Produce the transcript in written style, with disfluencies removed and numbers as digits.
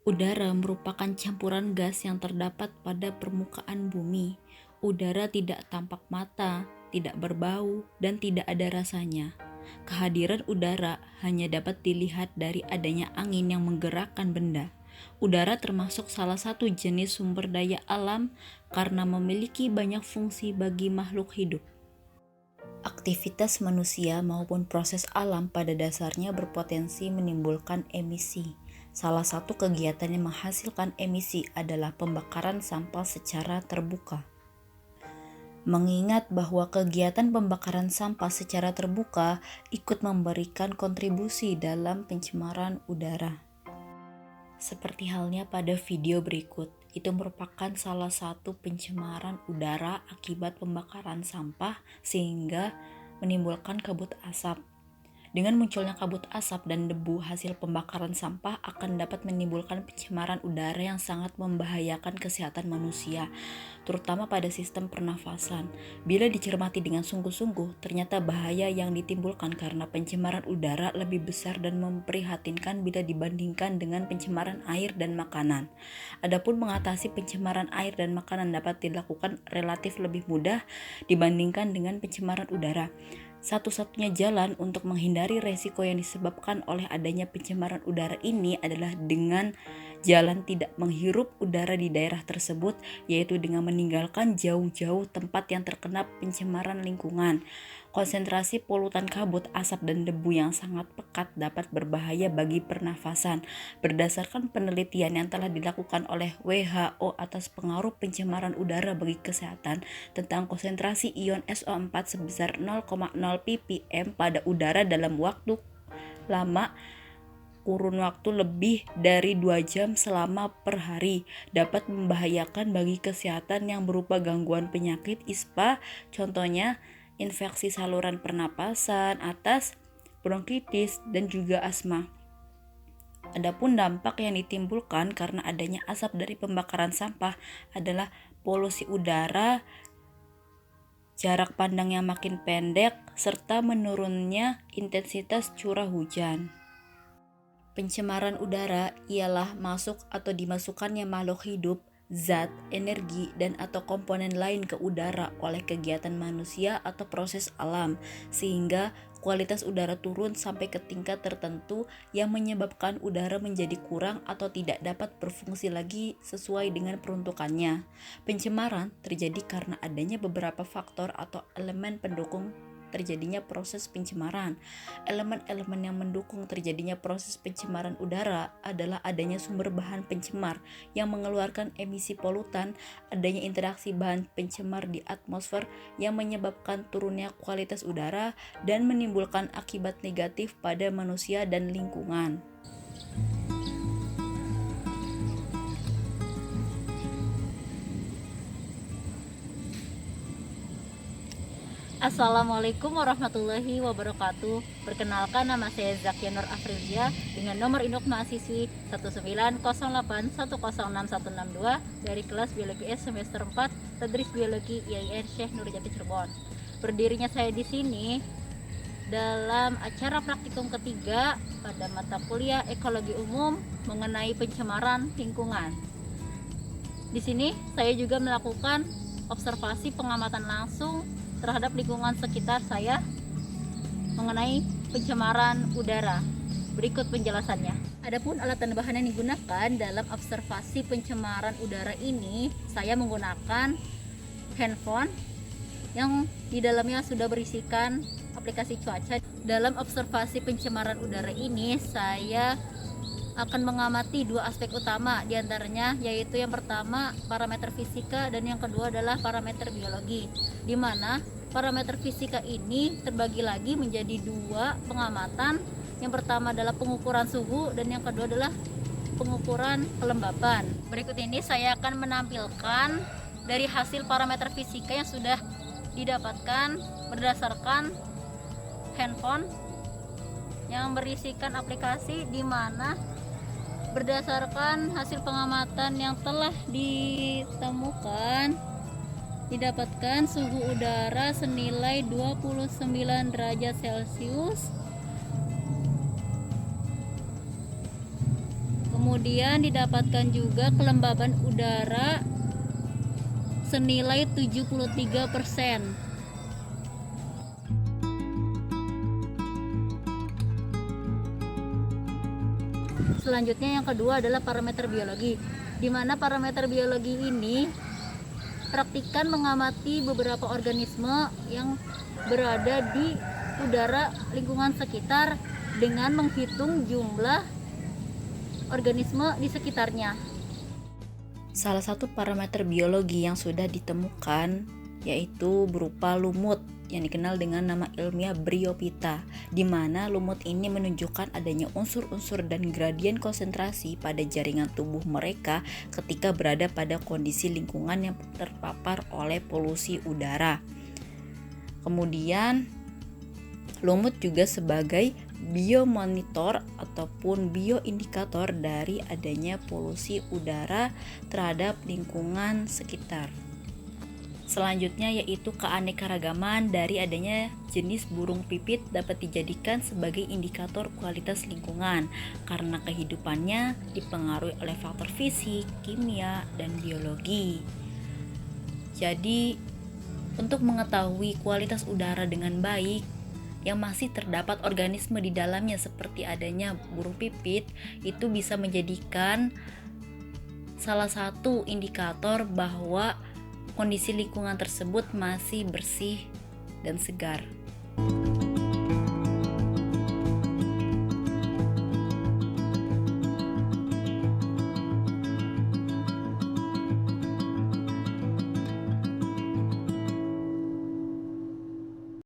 Udara merupakan campuran gas yang terdapat pada permukaan bumi. Udara tidak tampak mata, tidak berbau, dan tidak ada rasanya. Kehadiran udara hanya dapat dilihat dari adanya angin yang menggerakkan benda. Udara termasuk salah satu jenis sumber daya alam karena memiliki banyak fungsi bagi makhluk hidup. Aktivitas manusia maupun proses alam pada dasarnya berpotensi menimbulkan emisi. Salah satu kegiatan yang menghasilkan emisi adalah pembakaran sampah secara terbuka. Mengingat bahwa kegiatan pembakaran sampah secara terbuka ikut memberikan kontribusi dalam pencemaran udara. Seperti halnya pada video berikut, itu merupakan salah satu pencemaran udara akibat pembakaran sampah sehingga menimbulkan kabut asap. Dengan munculnya kabut asap dan debu hasil pembakaran sampah akan dapat menimbulkan pencemaran udara yang sangat membahayakan kesehatan manusia, terutama pada sistem pernafasan. Bila dicermati dengan sungguh-sungguh, ternyata bahaya yang ditimbulkan karena pencemaran udara lebih besar dan memprihatinkan bila dibandingkan dengan pencemaran air dan makanan. Adapun mengatasi pencemaran air dan makanan dapat dilakukan relatif lebih mudah dibandingkan dengan pencemaran udara. Satu-satunya jalan untuk menghindari resiko yang disebabkan oleh adanya pencemaran udara ini adalah dengan jalan tidak menghirup udara di daerah tersebut, yaitu dengan meninggalkan jauh-jauh tempat yang terkena pencemaran lingkungan. Konsentrasi polutan kabut, asap, dan debu yang sangat pekat dapat berbahaya bagi pernafasan. Berdasarkan penelitian yang telah dilakukan oleh WHO atas pengaruh pencemaran udara bagi kesehatan tentang konsentrasi ion SO4 sebesar 0,0 ppm pada udara dalam waktu lama kurun waktu lebih dari 2 jam selama per hari dapat membahayakan bagi kesehatan yang berupa gangguan penyakit ISPA, contohnya infeksi saluran pernapasan atas, bronkitis, dan juga asma. Adapun dampak yang ditimbulkan karena adanya asap dari pembakaran sampah adalah polusi udara, jarak pandang yang makin pendek, serta menurunnya intensitas curah hujan. Pencemaran udara ialah masuk atau dimasukkannya makhluk hidup, zat, energi, dan atau komponen lain ke udara oleh kegiatan manusia atau proses alam, sehingga kualitas udara turun sampai ke tingkat tertentu yang menyebabkan udara menjadi kurang atau tidak dapat berfungsi lagi sesuai dengan peruntukannya. Pencemaran terjadi karena adanya beberapa faktor atau elemen pendukung terjadinya proses pencemaran. Elemen-elemen yang mendukung terjadinya proses pencemaran udara adalah adanya sumber bahan pencemar yang mengeluarkan emisi polutan, adanya interaksi bahan pencemar di atmosfer yang menyebabkan turunnya kualitas udara dan menimbulkan akibat negatif pada manusia dan lingkungan. Assalamualaikum warahmatullahi wabarakatuh. Perkenalkan, nama saya Zakia Nur Afrizia dengan nomor induk mahasiswi 19081061162 dari kelas Biologi S semester 4 Tadris Biologi IAIN Syekh Nurjati Cirebon. Berdirinya saya di sini dalam acara praktikum ketiga pada mata kuliah Ekologi Umum mengenai pencemaran lingkungan. Di sini saya juga melakukan observasi pengamatan langsung terhadap lingkungan sekitar saya mengenai pencemaran udara. Berikut penjelasannya. Adapun alat dan bahan yang digunakan dalam observasi pencemaran udara ini, saya menggunakan handphone yang di dalamnya sudah berisikan aplikasi cuaca. Dalam observasi pencemaran udara ini, saya akan mengamati dua aspek utama, diantaranya yaitu yang pertama parameter fisika dan yang kedua adalah parameter biologi, di mana parameter fisika ini terbagi lagi menjadi dua pengamatan. Yang pertama adalah pengukuran suhu dan yang kedua adalah pengukuran kelembaban. Berikut ini saya akan menampilkan dari hasil parameter fisika yang sudah didapatkan berdasarkan handphone yang berisikan aplikasi, di mana berdasarkan hasil pengamatan yang telah ditemukan didapatkan suhu udara senilai 29 derajat Celcius. Kemudian didapatkan juga kelembaban udara senilai 73%. Selanjutnya yang kedua adalah parameter biologi, di mana parameter biologi ini praktikan mengamati beberapa organisme yang berada di udara lingkungan sekitar dengan menghitung jumlah organisme di sekitarnya. Salah satu parameter biologi yang sudah ditemukan yaitu berupa lumut yang dikenal dengan nama ilmiah Bryophyta, di mana lumut ini menunjukkan adanya unsur-unsur dan gradien konsentrasi pada jaringan tubuh mereka ketika berada pada kondisi lingkungan yang terpapar oleh polusi udara. Kemudian, lumut juga sebagai biomonitor ataupun bioindikator dari adanya polusi udara terhadap lingkungan sekitar. Selanjutnya yaitu keanekaragaman dari adanya jenis burung pipit dapat dijadikan sebagai indikator kualitas lingkungan karena kehidupannya dipengaruhi oleh faktor fisik, kimia, dan biologi. Jadi, untuk mengetahui kualitas udara dengan baik yang masih terdapat organisme di dalamnya seperti adanya burung pipit, itu bisa menjadikan salah satu indikator bahwa kondisi lingkungan tersebut masih bersih dan segar.